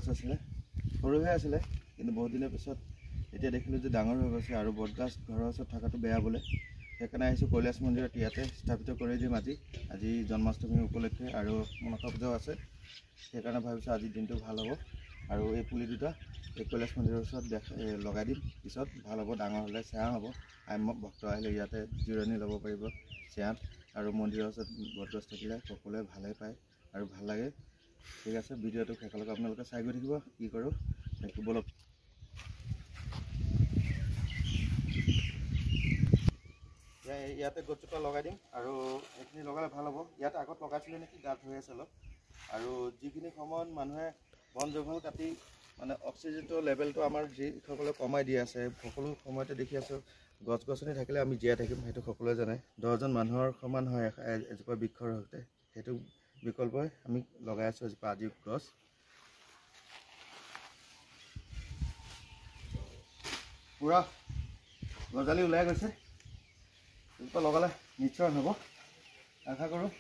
গছ আছিলে সৰুহে আছিলে কিন্তু বহুত দিনৰ পিছত এতিয়া দেখিলোঁ যে ডাঙৰ হৈ গৈছে আৰু বটগাছ ঘৰৰ ওচৰত থকাটো বেয়া বোলে সেইকাৰণে আহিছোঁ কৈলাশ মন্দিৰত ইয়াতে স্থাপিত কৰি দিম আজি জন্মাষ্টমী উপলক্ষে আৰু মনসা পূজাও আছে সেইকাৰণে ভাবিছোঁ আজিৰ দিনটো ভাল হ'ব আৰু এই পুলি দুটা এই কৈলাশ মন্দিৰৰ ওচৰত লগাই দিম পিছত ভাল হ'ব ডাঙৰ হ'লে ছাঁ হ'ব ভক্ত আহিলে ইয়াতে জিৰণি ল'ব পাৰিব ছাঁত আৰু মন্দিৰৰ ওচৰত বটগছ থাকিলে সকলোৱে ভালে পায় আৰু ভাল লাগে ঠিক আছে ভিডিঅ'টো শেষলৈকে আপোনালোকে চাই গৈ থাকিব কি কৰোঁ বলক ইয়াতে গছজোপা লগাই দিম আৰু এইখিনি লগালে ভাল হ'ব ইয়াতে আগত লগাইছিলে নেকি গাঁত হৈ আছে অলপ আৰু যিখিনি সময়ত মানুহে বন জংঘল কাটি মানে অক্সিজেনৰ লেভেলটো আমাৰ যিসকলে কমাই দি আছে সকলো সময়তে দেখি আছোঁ গছ গছনি থাকিলে আমি জীয়াই থাকিম সেইটো সকলোৱে জানে 10জন মানুহৰ সমান হয় এজোপা বৃক্ষৰ সৈতে সেইটো বিকল্পই আমি লগাই আছোঁ এজোপা আজি গছ পুৰা গজালি ওলাই গৈছে এজোপা লগালে নিশ্চয় হ'ব আশা কৰোঁ